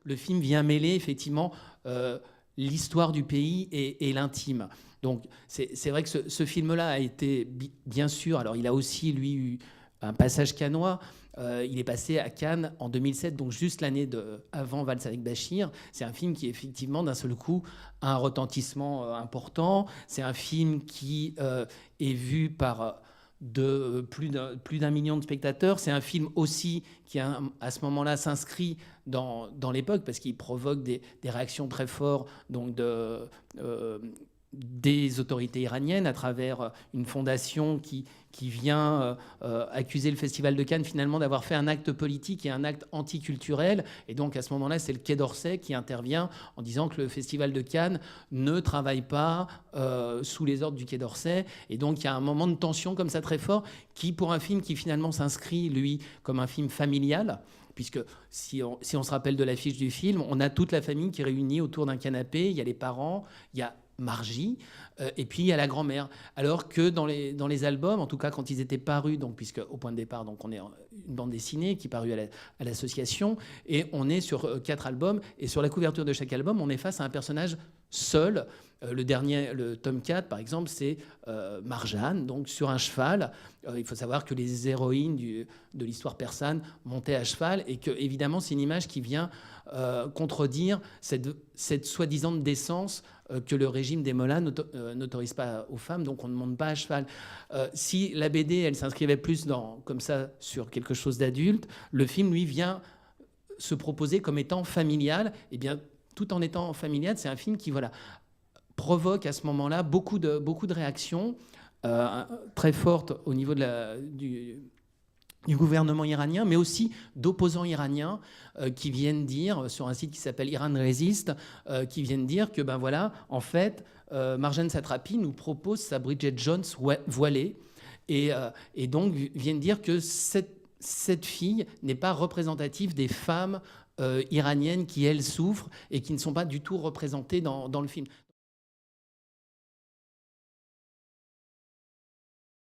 le film vient mêler effectivement l'histoire du pays et l'intime. Donc c'est vrai que ce film-là a été, bien sûr, alors il a aussi, lui, eu un passage cannois. Il est passé à Cannes en 2007, donc juste l'année avant Valse avec Bachir. C'est un film qui, effectivement, d'un seul coup, a un retentissement important. C'est un film qui est vu par plus d'un million de spectateurs. C'est un film aussi qui, à ce moment-là, s'inscrit dans l'époque parce qu'il provoque des réactions très fortes donc des autorités iraniennes à travers une fondation qui vient accuser le Festival de Cannes finalement d'avoir fait un acte politique et un acte anticulturel. Et donc à ce moment-là, c'est le Quai d'Orsay qui intervient en disant que le Festival de Cannes ne travaille pas sous les ordres du Quai d'Orsay. Et donc il y a un moment de tension comme ça très fort qui, pour un film qui finalement s'inscrit, lui, comme un film familial, puisque si on se rappelle de l'affiche du film, on a toute la famille qui est réunie autour d'un canapé, il y a les parents, il y a Margie, et puis il y a la grand-mère. Alors que dans les albums, en tout cas quand ils étaient parus, donc, puisque au point de départ, donc, on est une bande dessinée qui est parue à l'association, et on est sur 4 albums, et sur la couverture de chaque album, on est face à un personnage seul. Le tome 4, par exemple, c'est Marjane, donc sur un cheval. Il faut savoir que les héroïnes de l'histoire persane montaient à cheval, et que, évidemment, c'est une image qui vient contredire cette soi-disant décence que le régime des mollahs n'autorise pas aux femmes, donc on ne monte pas à cheval. Si la BD, elle s'inscrivait plus comme ça sur quelque chose d'adulte, le film, lui, vient se proposer comme étant familial. Et bien, tout en étant familial, c'est un film qui, voilà, provoque à ce moment-là beaucoup de réactions très fortes au niveau du gouvernement iranien, mais aussi d'opposants iraniens qui viennent dire, sur un site qui s'appelle Iran Resist, qui viennent dire que, ben voilà, en fait, Marjane Satrapi nous propose sa Bridget Jones voilée, et donc viennent dire que cette fille n'est pas représentative des femmes iraniennes qui, elles, souffrent et qui ne sont pas du tout représentées dans le film.